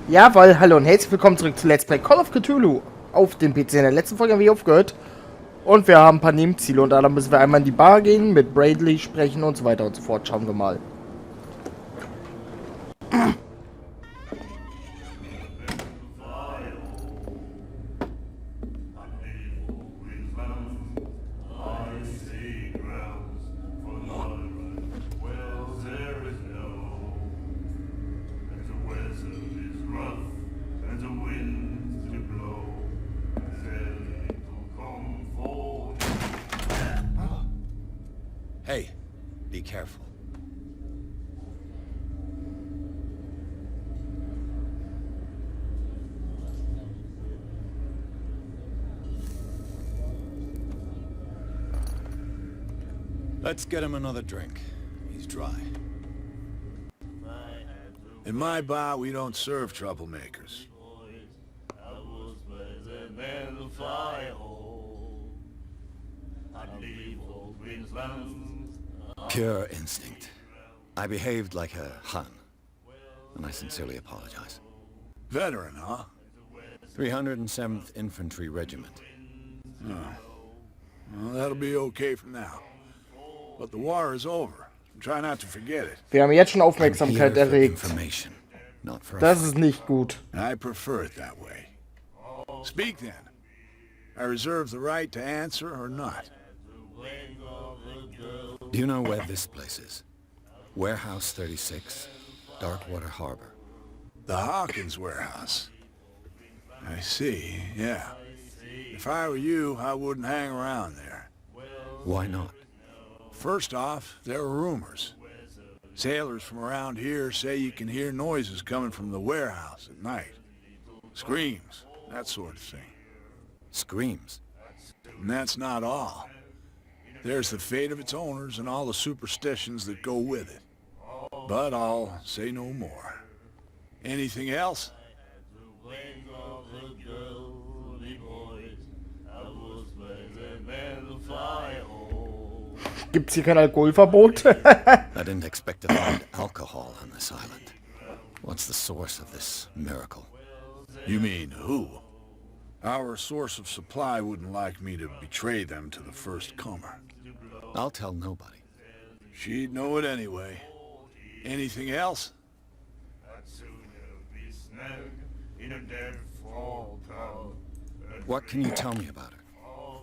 Jawohl, hallo und herzlich willkommen zurück zu Let's Play Call of Cthulhu auf dem PC. In der letzten Folge haben wir aufgehört und wir haben ein paar Nebenziele und da müssen wir einmal in die Bar gehen, mit Bradley sprechen und so weiter und so fort. Schauen wir mal. Hey, be careful. Let's get him another drink. He's dry. In my bar, we don't serve troublemakers. Pure instinct. I behaved like a Hun, and I sincerely apologize. Veteran, huh? 307th Infantry Regiment. Oh. Well, that'll be okay for now. But the war is over. Try not to forget it. Wir haben jetzt schon Aufmerksamkeit erregt. Das ist nicht gut. I prefer it that way. Speak then. I reserve the right to answer or not. Do you know where this place is? Warehouse 36, Darkwater Harbor. The Hawkins warehouse. I see, yeah. If I were you, I wouldn't hang around there. Why not? First off, there are rumors. Sailors from around here say you can hear noises coming from the warehouse at night. Screams, that sort of thing. Screams? And that's not all. There's the fate of its owners and all the superstitions that go with it. But I'll say no more. Anything else? Gibt's hier kein Alkoholverbot? I didn't expect to find alcohol on this island. What's the source of this miracle? You mean who? Our source of supply wouldn't like me to betray them to the first comer. I'll tell nobody. She'd know it anyway. Anything else? What can you tell me about her?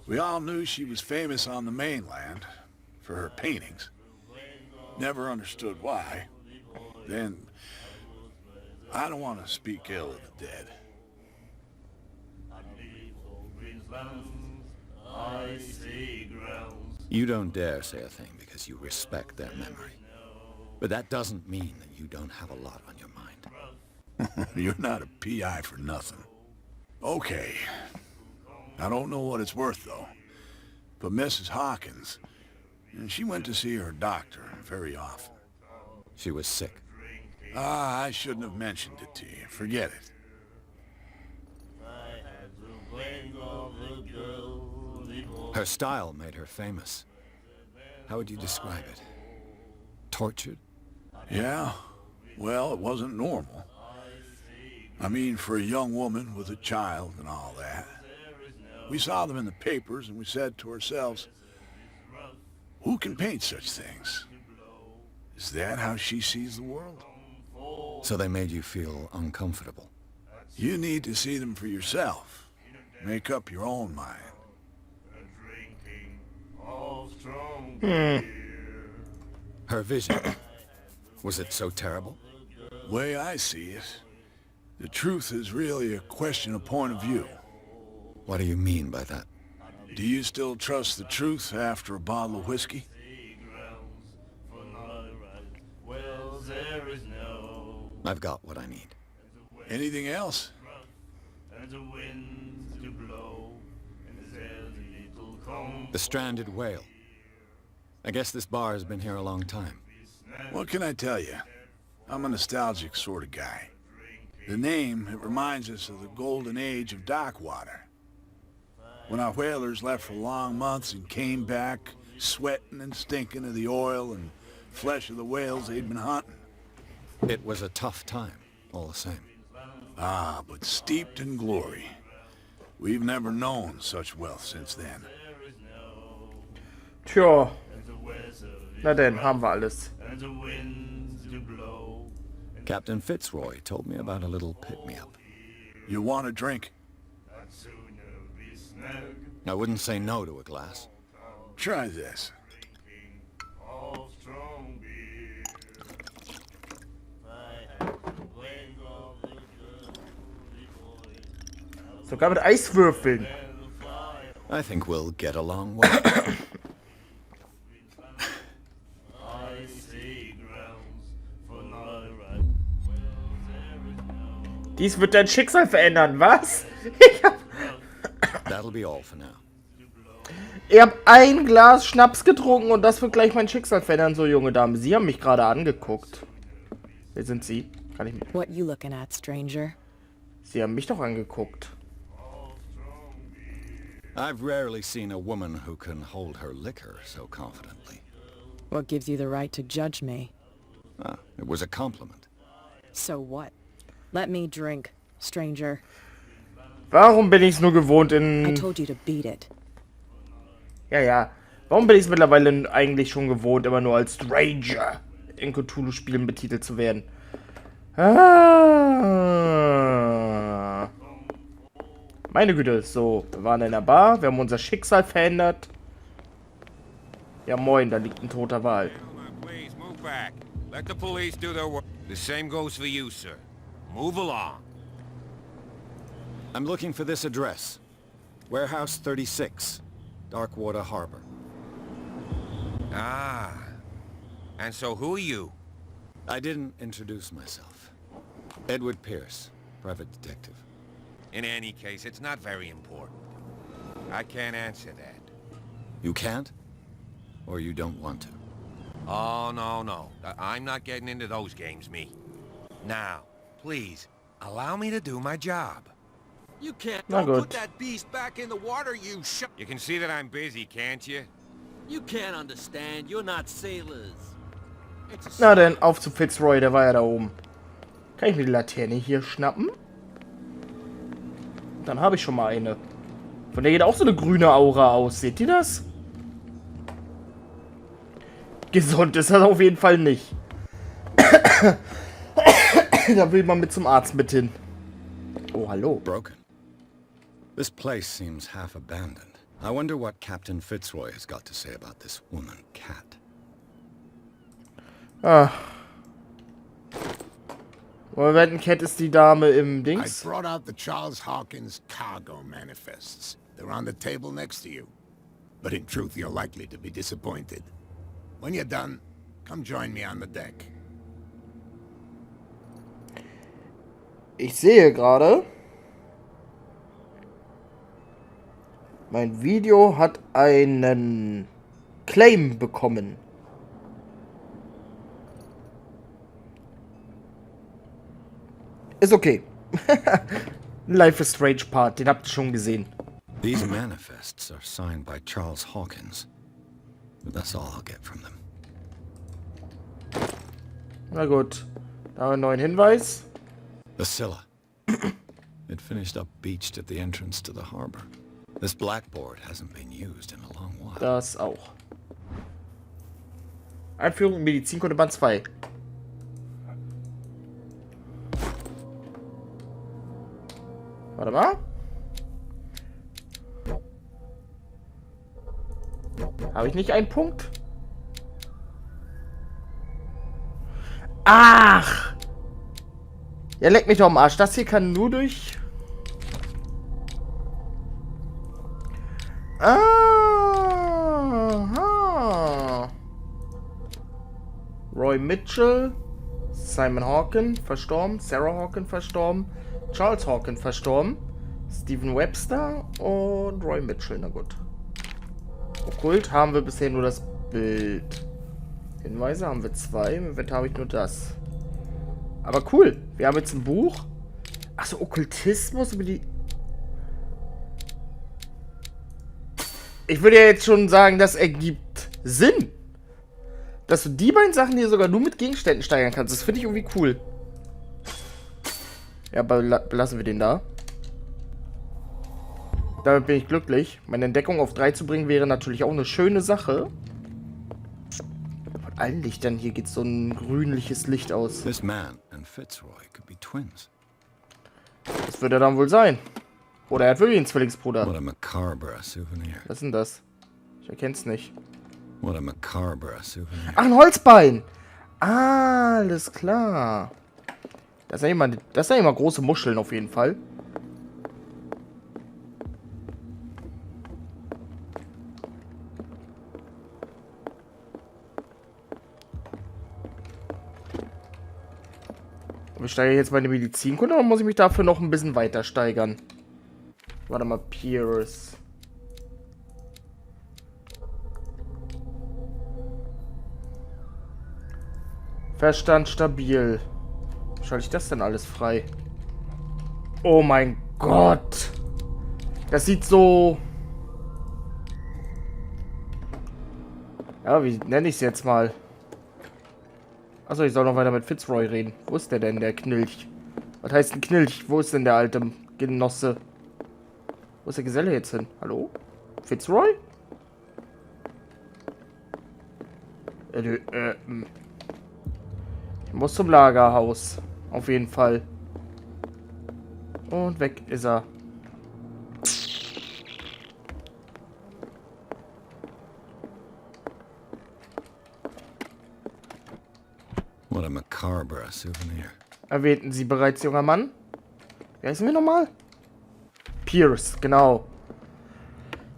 We all knew she was famous on the mainland for her paintings. Never understood why. Then, I don't want to speak ill of the dead. You don't dare say a thing because you respect their memory. But that doesn't mean that you don't have a lot on your mind. You're not a PI for nothing. Okay. I don't know what it's worth, though. But Mrs. Hawkins, she went to see her doctor very often. She was sick. Ah, I shouldn't have mentioned it to you. Forget it. Her style made her famous. How would you describe it? Tortured? Yeah? Well, it wasn't normal. I mean, for a young woman with a child and all that. We saw them in the papers and we said to ourselves, who can paint such things? Is that how she sees the world? So they made you feel uncomfortable? You need to see them for yourself. Make up your own mind. Her vision, was it so terrible? The way I see it, the truth is really a question of point of view. What do you mean by that? Do you still trust the truth after a bottle of whiskey? I've got what I need. Anything else? The stranded whale. I guess this bar has been here a long time. What can I tell you? I'm a nostalgic sort of guy. The name, it reminds us of the golden age of Darkwater. When our whalers left for long months and came back, sweating and stinking of the oil and flesh of the whales they'd been hunting. It was a tough time, all the same. Ah, but steeped in glory. We've never known such wealth since then. Tja. Na denn, haben wir alles. Captain Fitzroy told me about a little pick-me-up. You want a drink? I wouldn't say no to a glass. Try this. Sogar mit Eiswürfeln. I think we'll get along well. Dies wird dein Schicksal verändern, was? That'll be all for now. Ihr habt ein Glas Schnaps getrunken und das wird gleich mein Schicksal verändern, so junge Dame. Sie haben mich gerade angeguckt. Wer sind Sie? Kann ich mit? What you looking at, stranger? Sie haben mich doch angeguckt. I've rarely seen a woman who can hold her liquor so confidently. What gives you the right to judge me? Ah, it was a compliment. So what? Let me drink, stranger. Warum bin ich es nur gewohnt I in... told you to beat it. Ja. Warum bin ich es mittlerweile eigentlich schon gewohnt, immer nur als Stranger in Cthulhu-Spielen betitelt zu werden? Ah. Meine Güte, so, wir waren in der Bar, wir haben unser Schicksal verändert. Ja moin, da liegt ein toter Wal. Please move back. Let the police do their work. The same goes for you, sir. Move along. I'm looking for this address. Warehouse 36, Darkwater Harbor. Ah. And so who are you? I didn't introduce myself. Edward Pierce, private detective. In any case, it's not very important. I can't answer that. You can't? Or you don't want to? Oh, no. I'm not getting into those games, me. Now, please, allow me to do my job. You can't. Na Don't gut. put that beast back in the water, you You can see that I'm busy, can't you? You can't understand. You're not sailors. It's a Na denn, auf zu Fitzroy, der war ja da oben. Kann ich mir die Laterne hier schnappen? Dann habe ich schon mal eine. Von der geht auch so eine grüne Aura aus. Seht ihr das? Gesund ist das auf jeden Fall nicht. Da will man mit zum Arzt mit hin. Oh, hallo. Broken. This place seems half abandoned. I wonder what Captain Fitzroy has got to say about this woman, Cat. Ah. Wetten, Cat ist die Dame im I Dings. brought out the Charles Hawkins cargo manifests. They're on the table next to you. But in truth, you're likely to be disappointed. When you're done, come join me on the deck. Ich sehe gerade, mein Video hat einen Claim bekommen. Ist okay. Life is Strange Part, den habt ihr schon gesehen. These manifests are signed by Charles Hawkins. But that's all I'll get from them. Na gut, da haben wir einen neuen Hinweis. The Scylla. It finished up beached at the entrance to the harbor. This blackboard hasn't been used in a long while. Das auch. Einführung in Medizinkunde Band 2. Warte mal. Habe ich nicht einen Punkt? Ach! Ja, leck mich doch am Arsch. Das hier kann nur durch... Aha. Roy Mitchell, Simon Hawken, verstorben. Sarah Hawken, verstorben. Charles Hawken, verstorben. Stephen Webster und Roy Mitchell. Na gut. Okkult haben wir bisher nur das Bild. Hinweise haben wir 2. Im Inventar habe ich nur das. Aber cool. Wir haben jetzt ein Buch. Achso, Okkultismus über die... Ich würde ja jetzt schon sagen, das ergibt Sinn. Dass du die beiden Sachen hier sogar nur mit Gegenständen steigern kannst. Das finde ich irgendwie cool. Ja, belassen wir den da. Damit bin ich glücklich. Meine Entdeckung auf 3 zu bringen wäre natürlich auch eine schöne Sache. Von allen Lichtern hier geht so ein grünliches Licht aus. This man and Fitzroy could be twins. Das wird er dann wohl sein. Oder er hat wirklich einen Zwillingsbruder. What a macabre souvenir. Was ist denn das? Ich erkenn's nicht. What a macabre souvenir. Ach, ein Holzbein! Ah, alles klar. Das sind ja immer große Muscheln auf jeden Fall. Ich steige jetzt meine Medizinkunde oder muss ich mich dafür noch ein bisschen weiter steigern? Warte mal, Pierce. Verstand stabil. Wie schalte ich das denn alles frei? Oh mein Gott. Das sieht so... Ja, wie nenne ich es jetzt mal? Achso, ich soll noch weiter mit Fitzroy reden. Wo ist der denn, der Knilch? Was heißt ein Knilch? Wo ist denn der alte Genosse? Wo ist der Geselle jetzt hin? Hallo? Fitzroy? Ich muss zum Lagerhaus. Auf jeden Fall. Und weg ist er. What a macabre souvenir. Erwähnten Sie bereits, junger Mann? Wie heißen wir nochmal? Pierce, genau.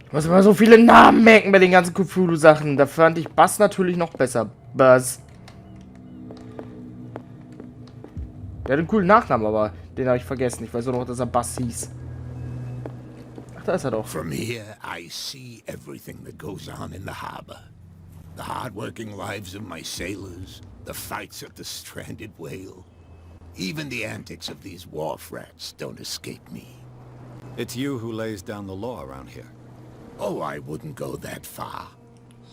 Ich muss immer so viele Namen merken bei den ganzen Cthulhu-Sachen. Da fand ich Buzz natürlich noch besser. Buzz. Der hat einen coolen Nachnamen, aber den habe ich vergessen. Ich weiß nur noch, dass er Buzz hieß. Ach, da ist er doch. From here, I see everything that goes on in the harbor. The hard-working lives of my sailors, the fights of the stranded whale. Even the antics of these wharf rats don't escape me. It's you who lays down the law around here. Oh, I wouldn't go that far.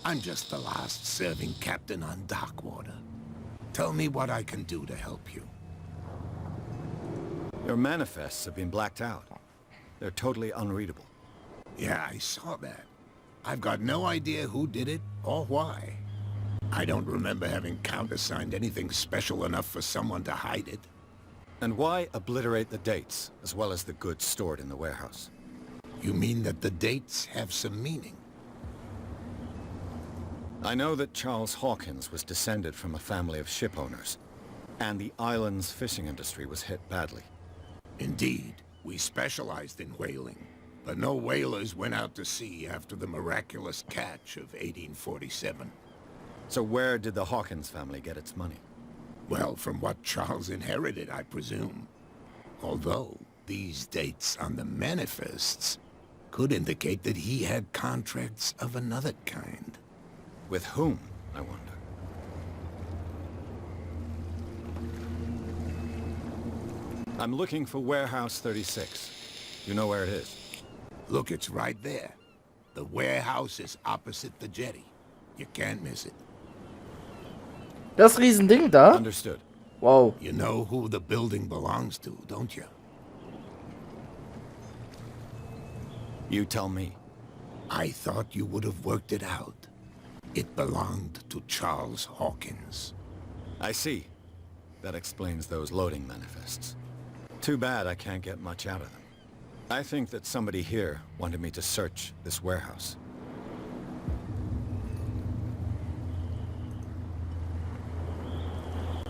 I'm just the last serving captain on Darkwater. Tell me what I can do to help you. Your manifests have been blacked out. They're totally unreadable. Yeah, I saw that. I've got no idea who did it or why. I don't remember having countersigned anything special enough for someone to hide it. And why obliterate the dates, as well as the goods stored in the warehouse? You mean that the dates have some meaning? I know that Charles Hawkins was descended from a family of ship owners, and the island's fishing industry was hit badly. Indeed, we specialized in whaling, but no whalers went out to sea after the miraculous catch of 1847. So where did the Hawkins family get its money? Well, from what Charles inherited, I presume. Although, these dates on the manifests could indicate that he had contracts of another kind. With whom, I wonder? I'm looking for Warehouse 36. You know where it is? Look, it's right there. The warehouse is opposite the jetty. You can't miss it. Das Riesending da? Understood. Wow. You know who the building belongs to, don't you? You tell me. I thought you would have worked it out. It belonged to Charles Hawkins. I see. That explains those loading manifests. Too bad I can't get much out of them. I think that somebody here wanted me to search this warehouse.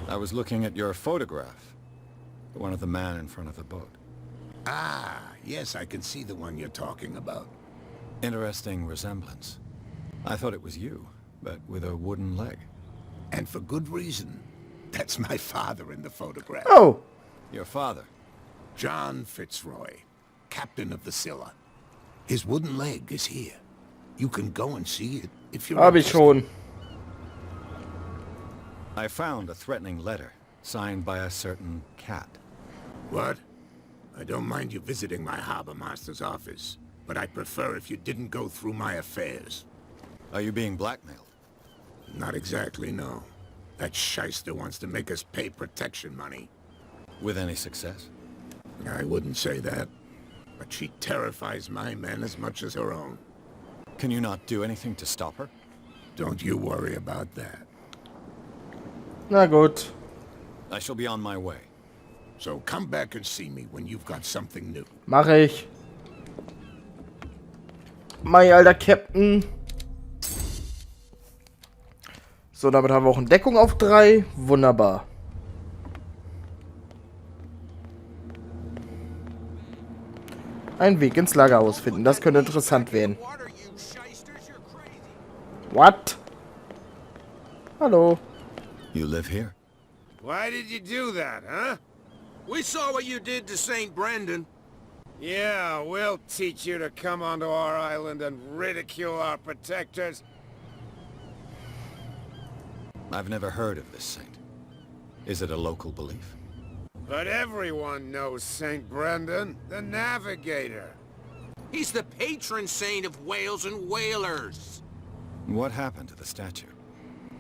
I was looking at your photograph. The one of the man in front of the boat. Ah, yes, I can see the one you're talking about. Interesting resemblance. I thought it was you, but with a wooden leg. And for good reason. That's my father in the photograph. Oh. Your father? John Fitzroy, captain of the Scylla. His wooden leg is here. You can go and see it if you're Hab ich schon. I found a threatening letter, signed by a certain cat. What? I don't mind you visiting my harbor master's office, but I'd prefer if you didn't go through my affairs. Are you being blackmailed? Not exactly, no. That shyster wants to make us pay protection money. With any success? I wouldn't say that, but she terrifies my men as much as her own. Can you not do anything to stop her? Don't you worry about that. Na gut. I shall be on my way. So come back and see me when you've got something new. Mach ich. Mein alter Captain. So, damit haben wir auch eine Deckung auf 3. Wunderbar. Einen Weg ins Lagerhaus finden. Das könnte interessant werden. What? Hallo. You live here? Why did you do that, huh? We saw what you did to St. Brendan. Yeah, we'll teach you to come onto our island and ridicule our protectors. I've never heard of this saint. Is it a local belief? But everyone knows St. Brendan, the navigator. He's the patron saint of whales and whalers. What happened to the statue?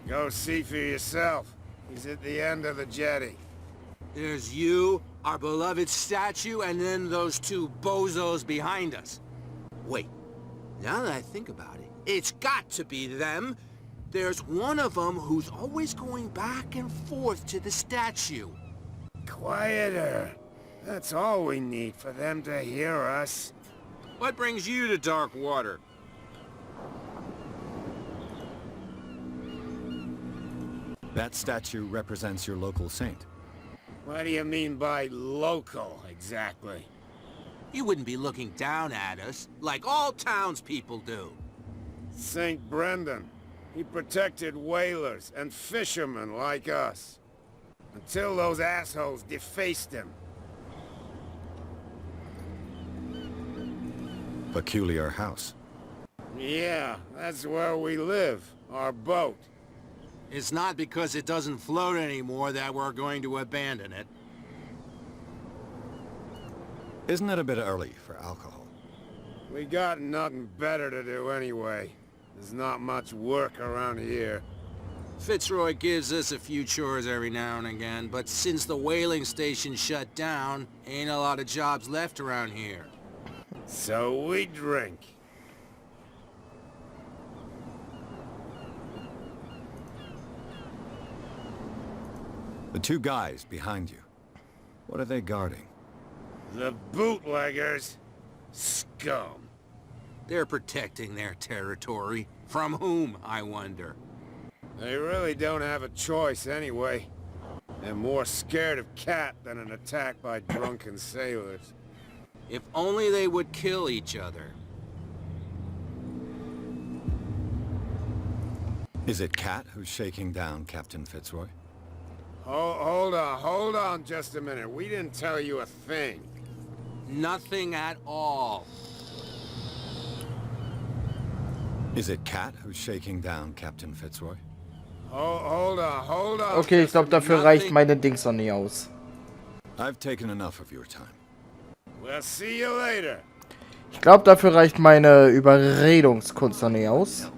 Go see for yourself. He's at the end of the jetty. There's you, our beloved statue, and then those two bozos behind us. Wait, now that I think about it, it's got to be them. There's one of them who's always going back and forth to the statue. Quieter. That's all we need for them to hear us. What brings you to dark water? That statue represents your local saint. What do you mean by local, exactly? You wouldn't be looking down at us, like all townspeople do. St. Brendan. He protected whalers and fishermen like us. Until those assholes defaced him. Peculiar house. Yeah, that's where we live. Our boat. It's not because it doesn't float anymore that we're going to abandon it. Isn't it a bit early for alcohol? We got nothing better to do anyway. There's not much work around here. Fitzroy gives us a few chores every now and again, but since the whaling station shut down, ain't a lot of jobs left around here. So we drink. The two guys behind you. What are they guarding? The bootleggers. Scum. They're protecting their territory. From whom, I wonder? They really don't have a choice anyway. They're more scared of Cat than an attack by drunken sailors. If only they would kill each other. Is it Cat who's shaking down Captain Fitzroy? Hold on just a minute. We didn't tell you a thing. Nothing at all. Is it Cat who's shaking down Captain Fitzroy? Hold on. Okay, ich glaube, dafür reicht meine Dings noch nie aus. I've taken enough of your time. We'll see you later. Ich glaube, dafür reicht meine Überredungskunst noch nie aus.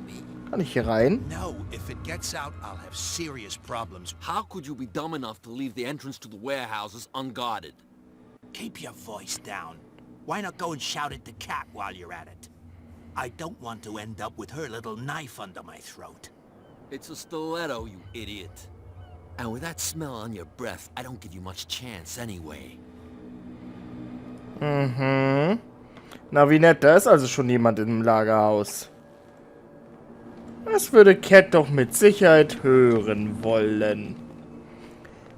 Kann ich hier rein? No, if it gets out, I'll have serious problems. How could you be dumb enough to leave the entrance to the warehouses unguarded? Keep your voice down. Why not go and shout at the cat while you're at it? I don't want to end up with her little knife under my throat. It's a stiletto, you idiot. And with that smell on your breath, I don't give you much chance anyway. Mhm. Na, wie nett, da ist also schon jemand im Lagerhaus. Das würde Cat doch mit Sicherheit hören wollen.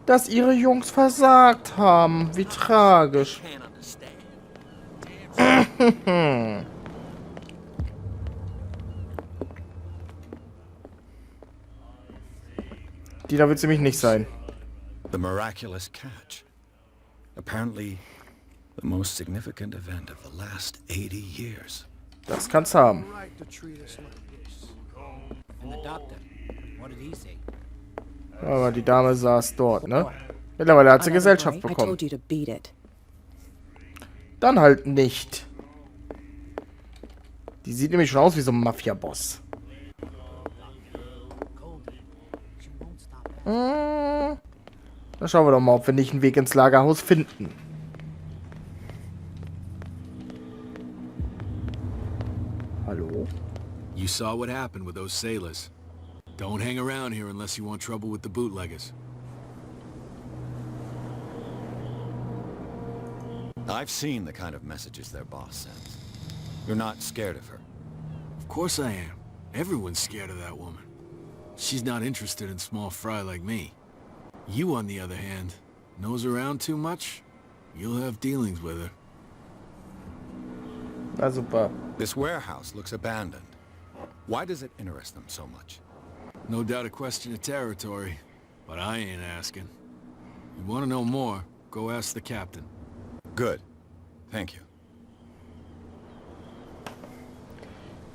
Dass ihre Jungs versagt haben. Wie tragisch. Can't understand. Die da wird sie mich nicht sein. The miraculous catch. Apparently, the most significant event of the last 80 years. Das kann's haben. And the doctor, what did he say? Aber die Dame saß dort, ne? Mittlerweile hat sie Gesellschaft I bekommen. told you to beat it. Dann halt nicht. Die sieht nämlich schon aus wie so ein Mafia-Boss. Dann schauen wir doch mal, ob wir nicht einen Weg ins Lagerhaus finden. Hallo? You saw what happened with those sailors. Don't hang around here unless you want trouble with the bootleggers. I've seen the kind of messages their boss sends. You're not scared of her. Of course I am. Everyone's scared of that woman. She's not interested in small fry like me. You, on the other hand, nose around too much, you'll have dealings with her. Na super. This warehouse looks abandoned. Why does it interest them so much? No doubt a question of territory, but I ain't asking. You want to know more, go ask the captain. Good. Thank you.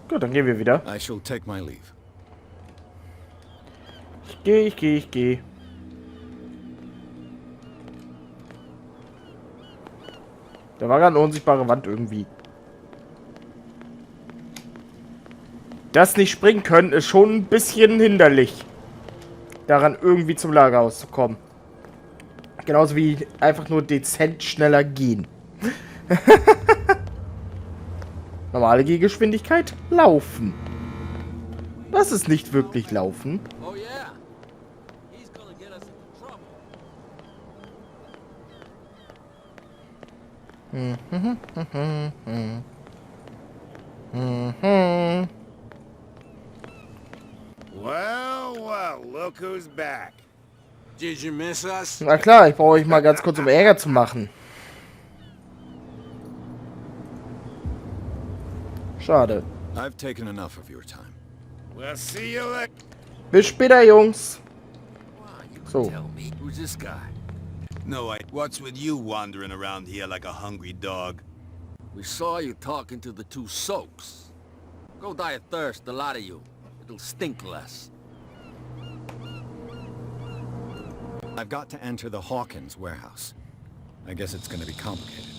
Gut, dann gehen wir wieder. I shall take my leave. Ich gehe. Da war gerade eine unsichtbare Wand irgendwie. Das nicht springen können, ist schon ein bisschen hinderlich. Daran irgendwie zum Lagerhaus zu kommen. Genauso wie einfach nur dezent schneller gehen. Normale Gehgeschwindigkeit? Laufen. Das ist nicht wirklich laufen. Oh yeah. He's gonna get us into trouble. Well, look who's back. Did you miss us? Na klar, ich brauche euch mal ganz kurz, um Ärger zu machen. Schade. I've taken enough of your time. We'll see you later. Bis später, Jungs. So. Tell me, who's this guy? No, what's with you wandering around here like a hungry dog? We saw you talking to the two soaks. Go die of thirst, the lot of you. It'll stink less. I've got to enter the Hawkins warehouse. I guess it's gonna be complicated.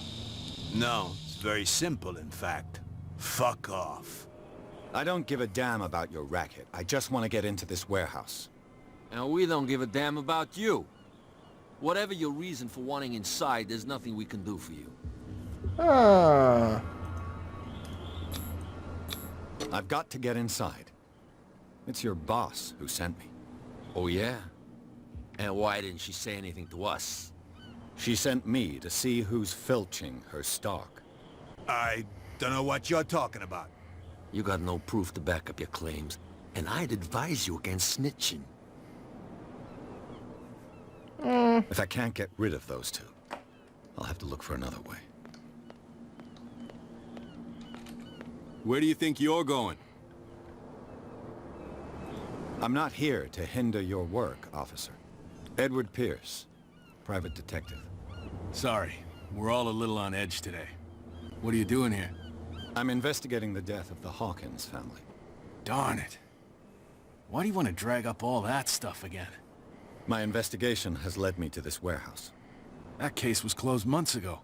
No, it's very simple, in fact. Fuck off. I don't give a damn about your racket. I just want to get into this warehouse. And we don't give a damn about you. Whatever your reason for wanting inside, there's nothing we can do for you. Ah. I've got to get inside. It's your boss who sent me. Oh yeah? And why didn't she say anything to us? She sent me to see who's filching her stock. I don't know what you're talking about. You got no proof to back up your claims, and I'd advise you against snitching. If I can't get rid of those two, I'll have to look for another way. Where do you think you're going? I'm not here to hinder your work, officer. Edward Pierce, private detective. Sorry, we're all a little on edge today. What are you doing here? I'm investigating the death of the Hawkins family. Darn it. Why do you want to drag up all that stuff again? My investigation has led me to this warehouse. That case was closed months ago.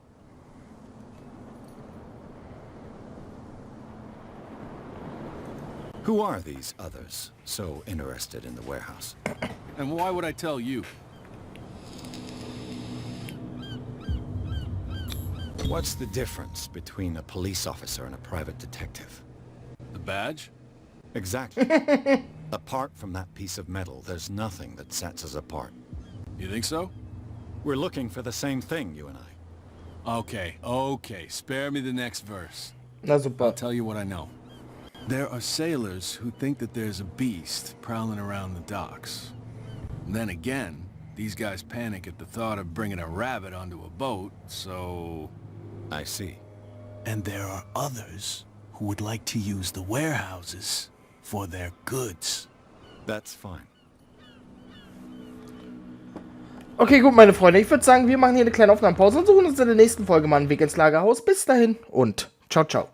Who are these others so interested in the warehouse? And why would I tell you? What's the difference between a police officer and a private detective? The badge? Exactly. Apart from that piece of metal, there's nothing that sets us apart. You think so? We're looking for the same thing, you and I. Okay. Spare me the next verse. Na super. I'll tell you what I know. There are sailors who think that there's a beast prowling around the docks. And then again, these guys panic at the thought of bringing a rabbit onto a boat, so... I see. And there are others who would like to use the warehouses for their goods. That's fine. Okay, gut, meine Freunde. Ich würde sagen, wir machen hier eine kleine Aufnahmepause und suchen uns in der nächsten Folge mal einen Weg ins Lagerhaus. Bis dahin und ciao, ciao.